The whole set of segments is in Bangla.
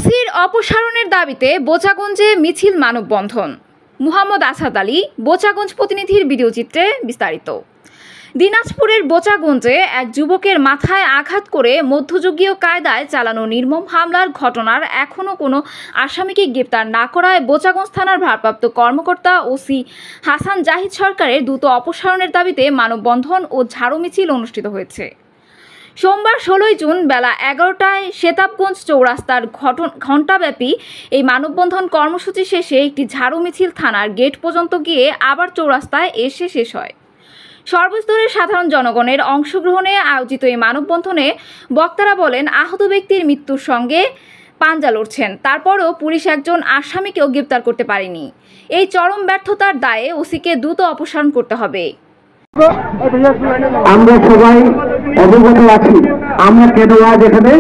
ওসির অপসারণের দাবিতে বোচাগঞ্জে মিছিল মানববন্ধন। মুহাম্মদ আসাদ আলী, বোচাগঞ্জ প্রতিনিধির ভিডিওচিত্রে বিস্তারিত। দিনাজপুরের বোচাগঞ্জে এক যুবকের মাথায় আঘাত করে মধ্যযুগীয় কায়দায় চালানো নির্মম হামলার ঘটনার এখনও কোনো আসামিকে গ্রেপ্তার না করায় বোচাগঞ্জ থানার ভারপ্রাপ্ত কর্মকর্তা ওসি হাসান জাহিদ সরকারের দ্রুত অপসারণের দাবিতে মানববন্ধন ও ঝাড়ু মিছিল অনুষ্ঠিত হয়েছে। সোমবার 16 জুন বেলা 11টায় শেতাবগঞ্জ চৌরাস্তার ঘণ্টাব্যাপী এই মানববন্ধন কর্মসূচি শেষে একটি ঝাড়ু মিছিল থানার গেট পর্যন্ত গিয়ে আবার চৌরাস্তায় এসে শেষ হয়। সর্বস্তরের সাধারণ জনগণের অংশগ্রহণে আয়োজিত এই মানববন্ধনে বক্তারা বলেন, আহত ব্যক্তির মৃত্যুর সঙ্গে পাঞ্জা লড়ছেন, তারপরও পুলিশ একজন আসামিকেও গ্রেপ্তার করতে পারেনি। এই চরম ব্যর্থতার দায়ে ওসিকে দ্রুত অপসারণ করতে হবে। আমরা সবাই অবগত আছি আমরা কেন আজ এখানে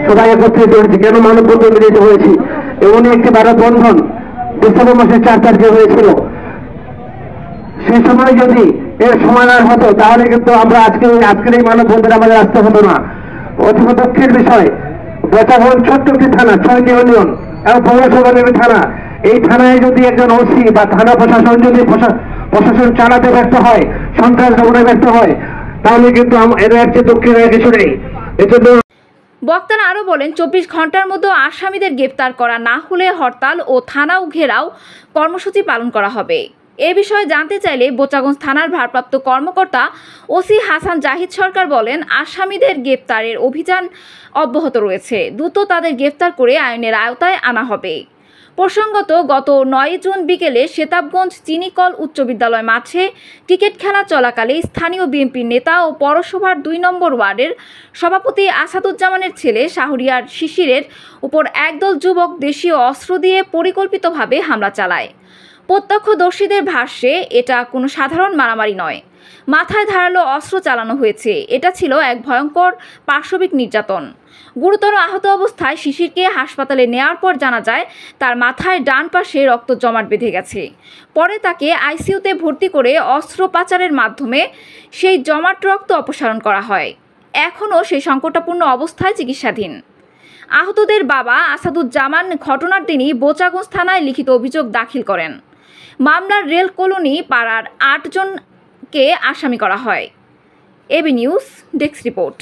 সবাই একত্রিত হয়েছি, কেন মানববন্ধন মিলিত হয়েছি। এমনই একটি মানববন্ধন ডিসেম্বর মাসের 4 তারিখে হয়েছিল। সেই সময় যদি এর সমাধান হতো তাহলে কিন্তু আমরা আজকের এই মানববন্ধনে আমাদের আসতে হতো না। অতীব দুঃখের বিষয়, বোচাগঞ্জ ছোট্ট একটি থানা, 6টি ইউনিয়ন এবং পৌরসভা থানা। এই থানায় যদি একজন ওসি বা থানা প্রশাসন যদি প্রশাসন চালাতে ব্যর্থ হয়, সন্ত্রাস দমনে ব্যর্থ হয়, তাহলে কিন্তু এর একটা দুঃখের কিছু নেই। এজন্য বক্তারা আরও বলেন, 24 ঘন্টার মধ্যে আসামিদের গ্রেপ্তার করা না হলে হরতাল ও থানাও ঘেরাও কর্মসূচি পালন করা হবে। এ বিষয়ে জানতে চাইলে বোচাগঞ্জ থানার ভারপ্রাপ্ত কর্মকর্তা ওসি হাসান জাহিদ সরকার বলেন, আসামিদের গ্রেপ্তারের অভিযান অব্যাহত রয়েছে, দ্রুত তাদের গ্রেপ্তার করে আইনের আওতায় আনা হবে। প্রসঙ্গত, গত 9 জুন বিকেলে শেতাবগঞ্জ চিনিকল উচ্চ বিদ্যালয় মাঠে ক্রিকেট খেলা চলাকালে স্থানীয় বিএনপির নেতা ও পৌরসভার 2 নম্বর ওয়ার্ডের সভাপতি আসাদুজ্জামানের ছেলে শাহরিয়ার শিশিরের উপর একদল যুবক দেশীয় অস্ত্র দিয়ে পরিকল্পিতভাবে হামলা চালায়। প্রত্যক্ষদর্শীদের ভাষ্যে এটা কোনো সাধারণ মারামারি নয়, মাথায় ধারালো অস্ত্র চালানো হয়েছে। এটা ছিল এক ভয়ঙ্কর পাশবিক নির্যাতন। গুরুতর আহত অবস্থায় শিশিরকে হাসপাতালে নেওয়ার পর জানা যায় তার মাথায় ডান পাশে রক্ত জমাট বেঁধে গেছে। পরে তাকে আইসিইউতে ভর্তি করে অস্ত্র পাচারের মাধ্যমে সেই জমাট রক্ত অপসারণ করা হয়। এখনও সেই সংকটাপূর্ণ অবস্থায় চিকিৎসাধীন। আহতদের বাবা আসাদুজ্জামান ঘটনার দিনই বোচাগঞ্জ থানায় লিখিত অভিযোগ দাখিল করেন। মামলার রেল কলোনি পাড়ার 8 জনকে আসামি করা হয়। AB news desk report.